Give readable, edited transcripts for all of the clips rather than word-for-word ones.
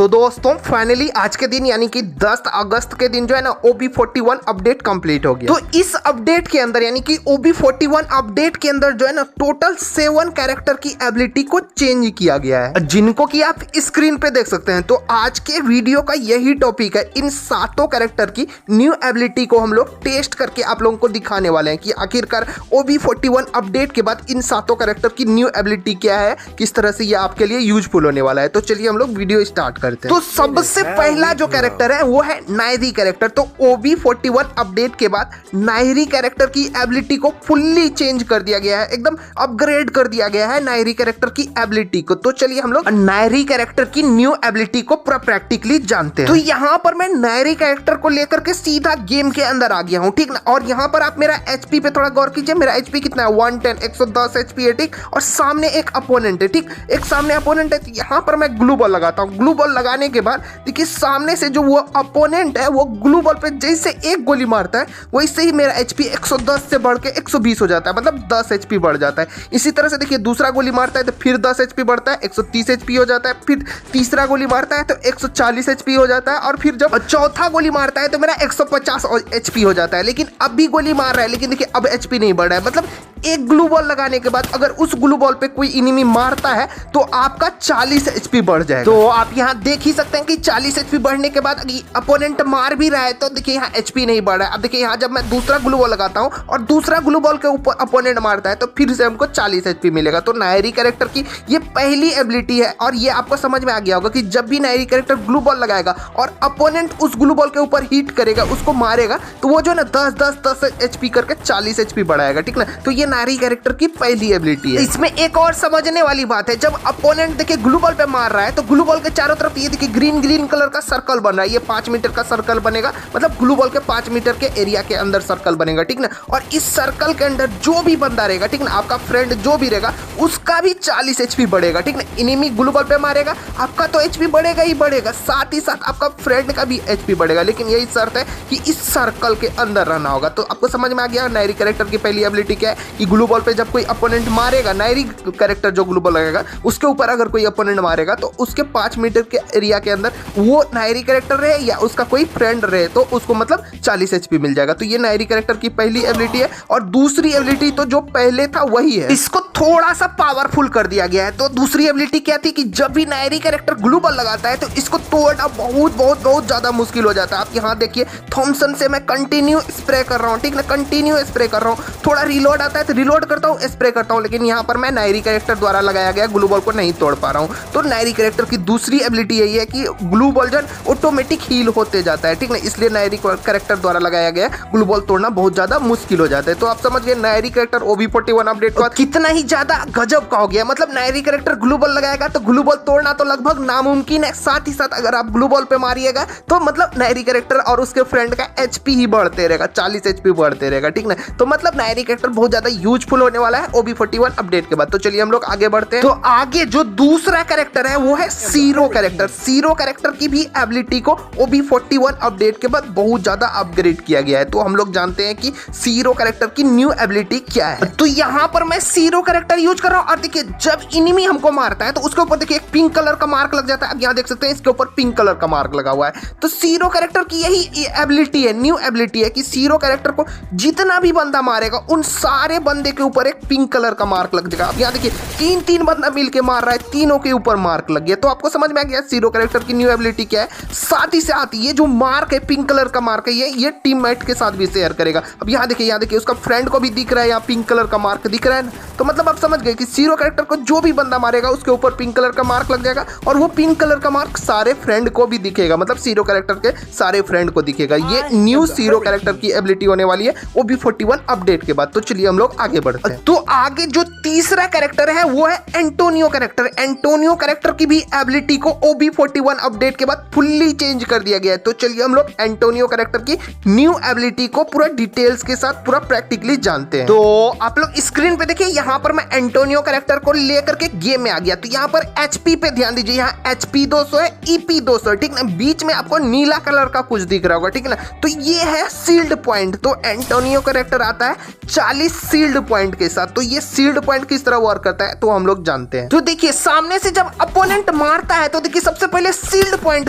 तो दोस्तों फाइनली आज के दिन यानी कि 10 अगस्त के दिन जो है ना OB41 अपडेट कंप्लीट हो गया। तो इस अपडेट के अंदर यानी कि OB41 अपडेट के अंदर जो है ना टोटल 7 कैरेक्टर की एबिलिटी को चेंज किया गया है, जिनको कि आप स्क्रीन पे देख सकते हैं। तो आज के वीडियो का यही टॉपिक है, इन 7 कैरेक्टर की न्यू एबिलिटी को हम लोग टेस्ट करके आप लोगों को दिखाने वाले हैं कि आखिरकार OB41 अपडेट के बाद इन 7 कैरेक्टर की न्यू एबिलिटी क्या है, किस तरह से ये आपके लिए यूजफुल होने वाला है। तो चलिए हम लोग वीडियो स्टार्ट करते हैं। तो सबसे पहला जो कैरेक्टर है वो है नायरी कैरेक्टर। तो OB41 अपडेट के बाद नायरी कैरेक्टर की एबिलिटी को फुल्ली चेंज कर दिया गया है, एकदम अपग्रेड कर दिया गया है नायरी कैरेक्टर की एबिलिटी को। तो चलिए हम लोग नायरी कैरेक्टर की न्यू एबिलिटी को पूरा प्रैक्टिकली जानते हैं। तो यहाँ पर मैं नायरी कैरेक्टर को लेकर के सीधा गेम के अंदर आ गया हूँ, ठीक ना। और यहाँ पर आप मेरा HP पे थोड़ा गौर कीजिए, मेरा HP कितना है 110 110 HP है, ठीक। और सामने एक अपोनेंट है, ठीक, एक सामने अपोनेंट है। तो यहाँ पर मैं ग्लू बॉल लगाता हूँ। ग्लू बॉल लगाने के बाद देखिए सामने से जो वो अपोनेंट है वो ग्लू बॉल पे जैसे एक गोली मारता है वैसे ही मेरा HP 110 से बढ़ के 120 हो जाता है, मतलब 10 HP बढ़ जाता है। इसी तरह से देखिए दूसरा गोली मारता है तो फिर 10 HP बढ़ता है, 130 HP हो जाता है। फिर तीसरा गोली मारता है तो 140 HP हो जाता है। और फिर जब चौथा गोली मारता है तो मेरा 150 HP हो जाता है। लेकिन अब भी गोली मार रहा है, लेकिन देखिए अब HP नहीं बढ़ रहा है। मतलब एक ग्लू बॉल लगाने के बाद अगर उस ग्लू बॉल पे कोई इनिमी मारता है तो आपका 40 HP बढ़ जाएगा। तो आप यहाँ देख ही सकते हैं कि 40 HP बढ़ने के बाद अपोनेंट मार भी रहा है तो देखिए यहाँ HP नहीं बढ़ रहा है। अब देखिए यहाँ जब मैं दूसरा ग्लू बॉल लगाता हूँ और दूसरा ग्लू बॉल के ऊपर अपोनेंट मारता है तो फिर से हमको 40 HP मिलेगा। तो नायरी कैरेक्टर की ये पहली एबिलिटी है और ये आपको समझ में आ गया होगा कि जब भी नायरी कैरेक्टर ग्लू बॉल लगाएगा और अपोनेंट उस ग्लू बॉल के ऊपर हिट करेगा, उसको मारेगा, तो वो जो है ना 10 HP करके 40 HP बढ़ाएगा, ठीक ना। तो ये नायरी कैरेक्टर की पहली एबिलिटी है। इसमें एक और समझने वाली बात है, जब अपोनेंट देखिए ग्लू बॉल पे मार रहा है तो ग्लू बॉल के चारों तरफ ये देखिए ग्रीन कलर का सर्कल बन रहा है। ये 5 मीटर का सर्कल बनेगा, मतलब ग्लू बॉल के 5 मीटर के एरिया के अंदर सर्कल बनेगा, ठीक ना। और इस सर्कल के अंदर जो भी बंदा रहेगा, ठीक ना, आपका फ्रेंड जो भी रहेगा उसका भी 40 HP बढ़ेगा, ठीक ना। इनिमी ग्लू बॉल पे मारेगा, आपका तो HP बढ़ेगा ही बढ़ेगा, साथ ही साथ आपका फ्रेंड का भी HP बढ़ेगा। लेकिन यही शर्त है कि इस सर्कल के अंदर रहना होगा। तो आपको समझ में आ गया नायरी कैरेक्टर की पहली एबिलिटी क्या है कि ग्लू बॉल पे जब कोई अपोनेंट मारेगा, नायरी कैरेक्टर जो ग्लू बॉल लगेगा उसके ऊपर अगर कोई अपोनेंट मारेगा तो उसके 5 मीटर के एरिया के अंदर वो नायरी कैरेक्टर रहे या उसका कोई फ्रेंड रहे तो उसको मतलब 40 HP मिल जाएगा। तो ये नायरी कैरेक्टर की पहली एबिलिटी है। और दूसरी एबिलिटी तो जो पहले था वही है, इसको थोड़ा सा पावरफुल कर दिया गया है। तो दूसरी एबिलिटी क्या थी कि जब भी नायरी कैरेक्टर ग्लू बॉल लगाता है तो इसको तोड़ना बहुत ज्यादा मुश्किल हो जाता है। आप यहाँ देखिए थॉमसन से मैं कंटिन्यू स्प्रे कर रहा हूँ, ठीक ना, कंटिन्यू स्प्रे कर रहा हूँ। थोड़ा रिलोड आता है तो रिलोड करता हूँ, स्प्रे करता हूँ, लेकिन यहाँ पर मैं नायरी कैरेक्टर द्वारा लगाया गया ग्लू बॉल को नहीं तोड़ पा रहा हूँ। तो नायरी कैरेक्टर की दूसरी एबिलिटी यही है कि ग्लू बॉल जो ऑटोमेटिक हील होते जाता है, ठीक ना, इसलिए नायरी कैरेक्टर द्वारा लगाया गया ग्लू बॉल तोड़ना बहुत ज्यादा मुश्किल हो जाता है। तो आप समझ गए नायरी कैरेक्टर OB41 अपडेट का कितना ही ज्यादा गजब का हो गया। मतलब नायरी कैरेक्टर ग्लू बॉल लगाएगा तो ग्लू बॉल तोड़ना तो लगभग नामुमकिन है, साथ ही साथ अगर आप ग्लू बॉल पे मारिएगा तो मतलब नायरी कैरेक्टर और उसके फ्रेंड का HP ही बढ़ते रहेगा, 40 HP बढ़ते रहेगा, ठीक ना। तो मतलब नायरी कैरेक्टर बहुत ज्यादा यूजफुल होने वाला है OB41 अपडेट के बाद। तो चलिए हम लोग आगे बढ़ते हैं। तो आगे जो दूसरा कैरेक्टर है वो है सीरो कैरेक्टर। सीरो कैरेक्टर की भी एबिलिटी को OB41 अपडेट के बाद बहुत ज्यादा अपग्रेड किया गया है। तो हम लोग जानते हैं कि सीरो कैरेक्टर की न्यू एबिलिटी क्या है। तो यहाँ पर मैं सीरो कैरेक्टर यूज कर रहा हूँ और देखिए जब इनिमी हमको मारता है तो उसके ऊपर देखिए एक पिंक कलर का मार्क लग जाता है। अब यहाँ देख सकते हैं इसके ऊपर पिंक कलर का मार्क लगा हुआ है। तो सीरो कैरेक्टर की यही एबिलिटी है, न्यू एबिलिटी है कि सीरो कैरेक्टर को जितना भी बंदा मारेगा उन सारे बंदे के ऊपर एक पिंक कलर का मार्क लग जाएगा। अब यहाँ देखिए तीन बंदा मिलके मार रहा है, तीनों के ऊपर मार्क लग गया। तो आपको समझ में आ गया सीरो कैरेक्टर की न्यू एबिलिटी क्या है। साथ ही साथ ये जो मार्क है पिंक कलर का मार्क है ये टीममेट के साथ भी शेयर करेगा। अब यहाँ देखिए उसका फ्रेंड को भी दिख रहा है, यहाँ पिंक कलर का मार्क दिख रहा है ना। तो मतलब आप समझ गए कि सीरो कैरेक्टर को जो भी बंदा मारेगा उसके ऊपर पिंक कलर का मार्क लग जाएगा और वो पिंक कलर का मार्क सारे फ्रेंड को भी दिखेगा, मतलब सीरो कैरेक्टर के सारे फ्रेंड को दिखेगा। ये न्यू सीरो कैरेक्टर की एबिलिटी होने वाली है OB41 अपडेट के बाद। तो चलिए हम लोग आगे बढ़ते हैं। तो आगे जो तीसरा कैरेक्टर है वो है एंटोनियो कैरेक्टर। एंटोनियो कैरेक्टर की भी एबिलिटी को OB41 अपडेट के बाद फुल्ली चेंज कर दिया गया है। तो चलिए हम लोग एंटोनियो कैरेक्टर की न्यू एबिलिटी को पूरा डिटेल्स के साथ पूरा प्रैक्टिकली जानते हैं। तो आप लोग स्क्रीन पे देखिए यहाँ पर मैं एंटोनियो कैरेक्टर को लेकर के गेम में आ गया। तो यहाँ पर HP पे ध्यान दीजिए, यहाँ HP 200 है, EP 200, ठीक ना। बीच में आपको नीला कलर का कुछ दिख रहा होगा, ठीक ना। तो ये है शील्ड पॉइंट। तो एंटोनियो कैरेक्टर आता है 40 शील्ड सील्ड पॉइंट के साथ। तो ये सील्ड पॉइंट किस तरह वर्क करता है तो हम लोग जानते हैं। तो देखिए सामने से जब अपोनेंट मारता है तो देखिए सबसे पहले सील्ड पॉइंट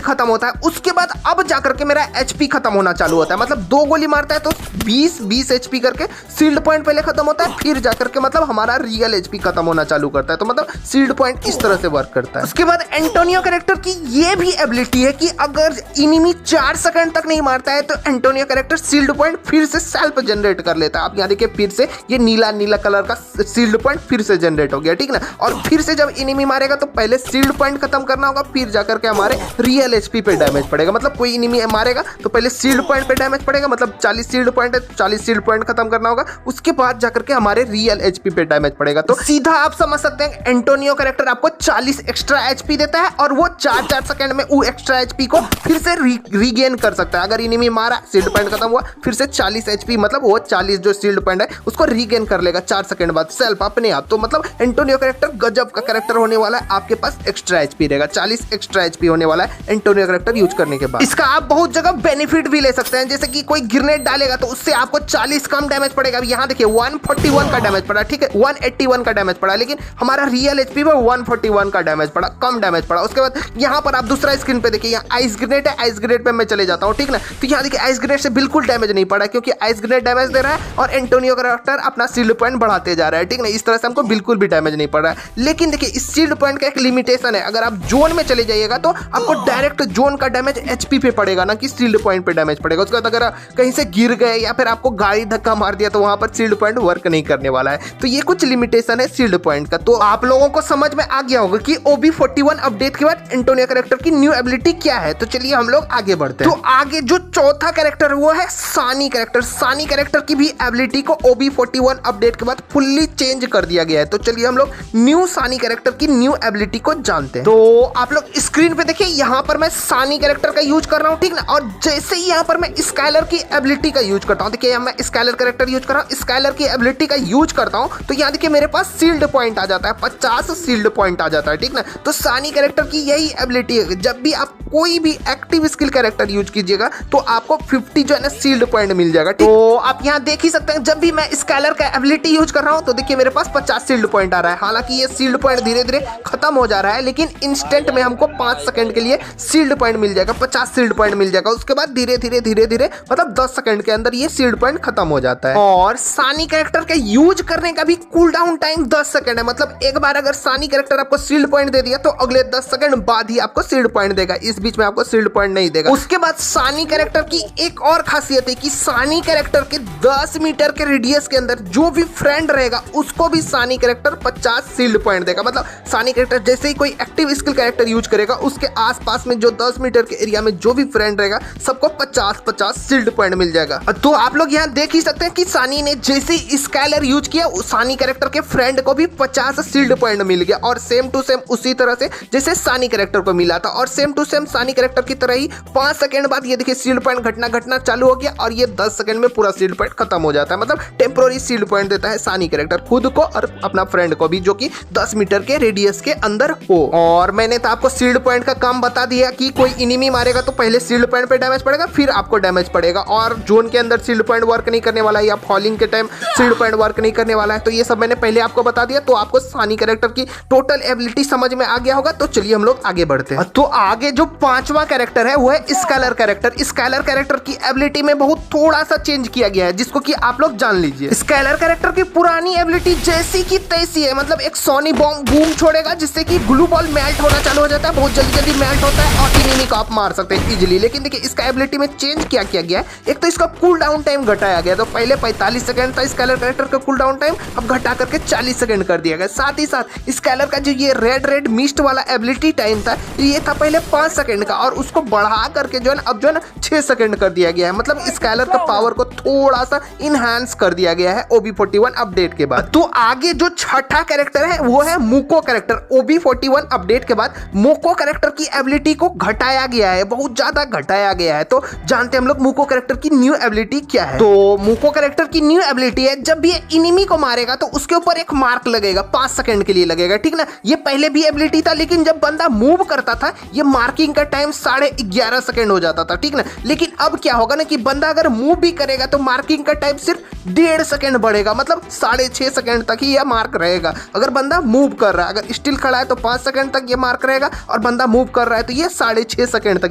खत्म होता है, उसके बाद अब जाकर के मेरा एचपी खत्म होना चालू होता है। मतलब 2 गोली मारता है तो 20 एचपी करके सील्ड पॉइंट पहले खत्म होता है, फिर जाकर के मतलब हमारा रियल एचपी खत्म होना चालू करता है। तो मतलब सील्ड पॉइंट इस तरह से वर्क करता है। उसके बाद एंटोनियो कैरेक्टर की ये भी एबिलिटी है कि अगर इनिमी 4 सेकंड तक नहीं मारता है तो एंटोनियो कैरेक्टर सील्ड पॉइंट फिर से सेल्फ जनरेट कर लेता है। आप यहाँ देखिए फिर से ये नीला कलर का सील्ड पॉइंट फिर से जनरेट हो गया, ठीक ना। और फिर से जब इनिमी मारेगा तो पहले सील्ड पॉइंट खत्म करना होगा, फिर जाकर के हमारे रियल एचपी पे डैमेज पड़ेगा। मतलब कोई इनिमी मारेगा तो पहले सील्ड पॉइंट पे डैमेज पड़ेगा, मतलब 40 सील्ड पॉइंट है, 40 सील्ड पॉइंट खत्म करना होगा, उसके बाद जाकर के हमारे रियल एचपी पे डैमेज पड़ेगा। तो सीधा आप समझ सकते हैं एंटोनियो कैरेक्टर आपको 40 एक्स्ट्रा एचपी देता है और वो 4 सेकंड में वो एक्स्ट्रा एचपी को फिर से रीगेन कर सकता है। अगर इनिमी मारा सील्ड पॉइंट खत्म हुआ फिर से 40 एचपी मतलब वो 40 जो सील्ड पॉइंट है उसको रीगेन कर लेगा 4 सेकंड बाद सेल्फ अपने आप। तो मतलब एंटोनियो कैरेक्टर गजब का कैरेक्टर होने वाला है, आपके पास एक्स्ट्रा एचपी रहेगा, 40 एक्स्ट्रा एचपी होने वाला है एंटोनियो कैरेक्टर यूज करने के बाद। इसका आप बहुत जगह बेनिफिट भी ले सकते हैं, जैसे कि कोई ग्रेनेड डालेगा तो उससे आपको 40 कम डैमेज पड़ेगा। यहाँ देखिए 141 का डैमेज पड़ा, ठीक है 181 का डैमेज पड़ा, लेकिन हमारा रियल एचपी में 141 का डैमेज पड़ा, कम डैमेज पड़ा। उसके बाद यहाँ पर आप दूसरा स्क्रीन पे देखिए यहाँ आइस ग्रेनेड है, आइस ग्रेनेड पे मैं चले जाता हूँ, ठीक ना। तो यहाँ देखिए आइस ग्रेनेड से बिल्कुल डैमेज नहीं पड़ा क्योंकि आइस ग्रेनेड डैमेज दे रहा है और एंटोनियो कैरेक्टर अपना सील्ड पॉइंट बढ़ाते जा रहा है, ठीक ना। इस तरह से हमको बिल्कुल भी डैमेज नहीं पड़ रहा है। लेकिन देखिए इस सील्ड पॉइंट का एक लिमिटेशन है, अगर आप जोन में चले जाइएगा तो आपको डायरेक्ट जोन का डैमेज एचपी पे पड़ेगा ना कि सील्ड पॉइंट पे डैमेज पड़ेगा। उसके बाद अगर कहीं से गिर गए या फिर आपको गाड़ी धक्का मार दिया तो वहां पर सील्ड पॉइंट वर्क नहीं करने वाला है। तो ये कुछ लिमिटेशन है सील्ड पॉइंट का। तो आप लोगों को समझ में आ गया होगा कि OB41 अपडेट के बाद एंटोनियो कैरेक्टर की न्यू एबिलिटी क्या है। तो चलिए हम लोग आगे बढ़ते हैं। तो आगे जो चौथा कैरेक्टर है वो है सानी कैरेक्टर। सानी कैरेक्टर की भी एबिलिटी को OB41 अपडेट के बाद फुल्ली चेंज कर दिया गया है। तो चलिए हम लोग न्यू सानी कैरेक्टर की न्यू एबिलिटी को जानते हैं। तो आप लोग स्क्रीन पे देखिए यहाँ पर मैं सानी कैरेक्टर का यूज कर रहा हूँ, ठीक ना। और जैसे ही यहाँ पर मैं स्काइलर की एबिलिटी का यूज करता हूँ, देखिए मैं स्काइलर कैरेक्टर यूज कर रहा हूँ, स्काइलर की एबिलिटी का यूज करता हूँ तो यहाँ देखिए मेरे पास सील्ड पॉइंट आ जाता है, 50 सील्ड पॉइंट आ जाता है, ठीक ना। तो सानी कैरेक्टर की यही एबिलिटी है, जब भी आप कोई भी एक्टिव स्किल कैरेक्टर यूज कीजिएगा तो आपको 50 जो है ना सील्ड पॉइंट मिल जाएगा। तो आप यहाँ देख ही सकते हैं जब भी मैं स्काइलर का एबिलिटी यूज कर रहा हूँ तो देखिए मेरे पास 50 सील्ड पॉइंट आ रहा है। हालांकि ये सील्ड पॉइंट धीरे धीरे खत्म हो जा रहा है, लेकिन इंस्टेंट में हमको 5 सेकंड के लिए सील्ड पॉइंट मिल जाएगा, 50 सील्ड पॉइंट मिल जाएगा। उसके बाद धीरे धीरे मतलब 10 सेकंड के अंदर ये सील्ड पॉइंट खत्म हो जाता है। और सानी कैरेक्टर का यूज करने का भी कूल डाउन टाइम 10 सेकंड है। मतलब एक बार अगर सानी कैरेक्टर आपको सील्ड पॉइंट दे दिया तो अगले 10 सेकंड बाद ही आपको सील्ड पॉइंट देगा, इस बीच में आपको सील्ड पॉइंट नहीं देगा। उसके बाद सानी कैरेक्टर की एक और खासियत है कि सानी कैरेक्टर के 10 मीटर के रेडियस के अंदर जो भी फ्रेंड रहेगा उसको भी सानी कैरेक्टर 50 सील्ड पॉइंट देगा। मतलब सानी कैरेक्टर जैसे ही कोई एक्टिव स्किल कैरेक्टर यूज करेगा उसके आसपास में जो 10 मीटर के एरिया में जो भी फ्रेंड रहेगा सबको 50 सील्ड पॉइंट मिल जाएगा। तो आप लोग यहाँ देख ही सकते हैं कि सानी ने जैसे स्काइलर यूज किया सानी कैरेक्टर के फ्रेंड को भी 50 सील्ड पॉइंट मिल गया और सेम टू सेम उसी तरह से जैसे सानी कैरेक्टर को मिला था और सेम टू सेम सानी कैरेक्टर की तरह ही 5 सेकंड बाद ये देखिए सील्ड पॉइंट घटना चालू हो गया और ये 10 सेकंड में पूरा सील्ड पॉइंट खत्म हो जाता है। मतलब टेम्पोररी सील्ड पॉइंट देता है सानी कैरेक्टर खुद को और अपना फ्रेंड को भी, जो कि 10 मीटर के रेडियस के अंदर हो। और मैंने तो आपको सील्ड पॉइंट का काम बता दिया कि कोई इनिमी मारेगा तो पहले सील्ड पॉइंट पे डैमेज पड़ेगा फिर आपको डैमेज पड़ेगा, और जोन के अंदर सील्ड पॉइंट वर्क नहीं करने वाला है या फॉलिंग के टाइम सील्ड पॉइंट वर्क नहीं करने वाला है। तो ये सब मैंने पहले आपको बता दिया, तो आपको सानी कैरेक्टर की टोटल एबिलिटी समझ में आ गया होगा। तो चलिए हम लोग आगे बढ़ते हैं। तो आगे जो 5वां कैरेक्टर है वो है स्काइलर कैरेक्टर। स्काइलर कैरेक्टर की एबिलिटी में बहुत थोड़ा सा चेंज किया गया है जिसको कि आप लोग जान लीजिए। स्काइलर कैरेक्टर की पुरानी एबिलिटी जैसी की तैसी है, मतलब एक सोनी बॉम्ब बूम छोड़ेगा जिससे कि ग्लू बॉल मेल्ट होना चालू हो जाता है, बहुत जल्दी मेल्ट होता है और इनिमी को आप मार सकते हैं इजीली। लेकिन देखिए इसका एबिलिटी में चेंज क्या किया गया है, एक तो इसका कूल डाउन टाइम घटाया गया। तो पहले 45 सेकंड था स्काइलर कैरेक्टर का कूल डाउन टाइम, अब घटा करके 40 सेकंड कर दिया गया। साथ ही साथ स्काइलर का जो ये रेड मिस्ट वाला एबिलिटी टाइम था ये था पहले 5 सेकंड का और उसको बढ़ा करके जो है अब जो है 6 सेकंड कर दिया गया है। मतलब स्काइलर का पावर को थोड़ा सा इनहांस कर दिया गया है OB41 अपडेट के बाद। तो आगे जो छठा कैरेक्टर है वो है मुको कैरेक्टर। OB41 अपडेट के बाद मुको कैरेक्टर की एबिलिटी को घटाया गया है, बहुत ज्यादा घटाया गया है। तो जानते हैं हम लोग मुको कैरेक्टर की न्यू एबिलिटी क्या है। तो मुको कैरेक्टर की न्यू एबिलिटी है जब भी ये इनिमी को मारेगा तो उसके ऊपर एक मार्क लगेगा, 5 सेकंड के लिए लगेगा, ठीक ना। ये पहले भी एबिलिटी था लेकिन जब बंदा मूव करता था ये मार्किंग का टाइम 11.5 सेकंड हो जाता था, ठीक ना। लेकिन अब क्या होगा ना कि बंदा अगर मूव भी करेगा तो मार्किंग का टाइम सिर्फ 1.5 सेकंड बढ़ेगा, मतलब 6.5 सेकंड तक ही यह मार्क रहेगा। अगर बंदा मूव कर रहा है, अगर स्टिल खड़ा है तो 5 सेकंड तक ये मार्क रहेगा, और बंदा मूव कर रहा है तो ये 6.5 सेकंड तक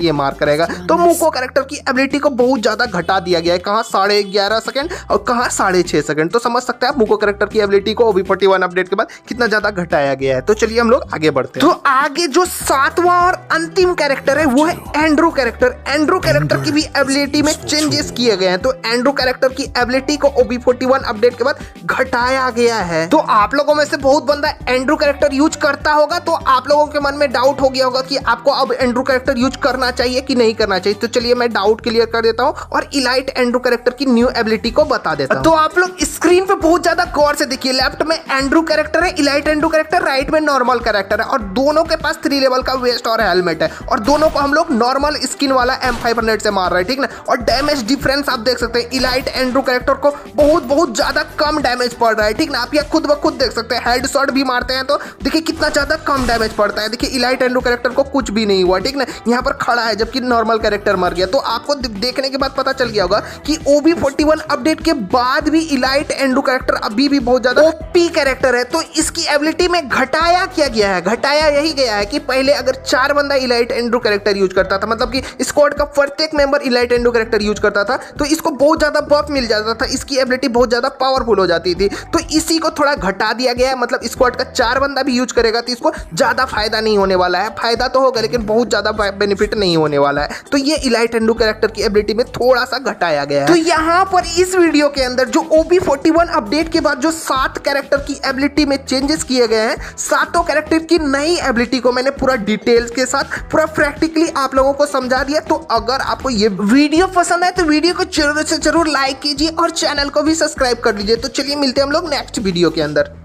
ये मार्क रहेगा। तो मूको कैरेक्टर की एबिलिटी को बहुत ज्यादा घटा दिया गया है, कहाँ 11.5 सेकंड और कहाँ 6.5 सेकंड। तो समझ सकते हैं आप मूको कैरेक्टर की एबिलिटी को OB41 अपडेट के बाद कितना ज्यादा घटाया गया है। तो चलिए हम लोग आगे बढ़ते हैं। तो आगे जो 7वां और अंतिम कैरेक्टर है वो है एंड्रू कैरेक्टर। एंड्रू कैरेक्टर की भी एबिलिटी में चेंजेस किए गए हैं। तो एंड्रू कैरेक्टर की एबिलिटी को OB41 अपडेट के बाद घटाया गया है। तो आप लोगों में से बहुत बंदा एंड्रू कैरेक्टर यूज करता होगा, तो आप लोगों के मन में डाउट हो गया होगा कि आपको अब एंड्रू कैरेक्टर यूज करना चाहिए कि नहीं करना चाहिए। तो चलिए मैं डाउट क्लियर कर देता हूं और इलाइट एंड्रू कैरेक्टर की न्यू एबिलिटी को बता देता हूं। तो आप लोग स्क्रीन पे बहुत ज्यादा गौर से देखिए, लेफ्ट में एंड्रू कैरेक्टर है, इलाइट एंड्रू कैरेक्टर, राइट में नॉर्मल कैरेक्टर है, और दोनों के पास 3 लेवल का वेस्ट और हेलमेट है, और दोनों को हम लोग नॉर्मल स्किन वाला M500 से मार रहे हैं, ठीक ना। और डैमेज डिफरेंस आप देख सकते हैं, इलाइट एंड्रू कैरेक्टर को बहुत ज्यादा कम डैमेज पड़ रहा है, ठीक ना। आप ये खुद ब खुद देख सकते हैं, हेडशॉट भी मारते हैं तो देखिए कितना ज्यादा कम डैमेज पड़ता है। देखिए इलाइट एंड्रू कैरेक्टर को कुछ भी नहीं हुआ, ठीक ना, यहाँ पर खड़ा है, जबकि नॉर्मल कैरेक्टर मर गया। तो आपको देखने के बाद पता चल गया होगा कि OB41 अपडेट के बाद भी इलाइट एंड्रू कैरेक्टर अभी भी बहुत ज्यादा OP कैरेक्टर है। तो इसकी एबिलिटी में घटाया क्या गया है, घटाया यही गया है कि पहले अगर 4 बंदा इलाइट एंड्रू कैरेक्टर यूज करता था, मतलब कि स्क्वाड का प्रत्येक member elite Andrew character use करता था, तो इसको बहुत ज्यादा बफ मिल जाता था, इसकी एबिलिटी बहुत ज्यादा पावरफुल हो जाती थी। तो इसी को थोड़ा घटा दिया गया है, मतलब स्क्वाड का 4 बंदा भी यूज करेगा तो इसको ज्यादा फायदा नहीं होने वाला है। फायदा तो होगा लेकिन बहुत ज्यादा बेनिफिट नहीं होने वाला है। तो ये इलाइट एंड्रू कैरेक्टर की एबिलिटी में थोड़ा सा घटाया गया है। तो यहाँ पर इस वीडियो के अंदर जो OB41 अपडेट के बाद जो 7 कैरेक्टर की एबिलिटी में चेंजेस किए गए हैं, 7 कैरेक्टर की नई एबिलिटी को मैंने पूरा डिटेल्स के साथ पूरा प्रैक्टिकली आप लोगों को समझा दिया। तो अगर आपको ये वीडियो पसंद है तो वीडियो को जरूर से जरूर लाइक कीजिए और चैनल को भी सब्सक्राइब कर लीजिए। तो चलिए मिलते हैं हम लोग नेक्स्ट वीडियो के अंदर।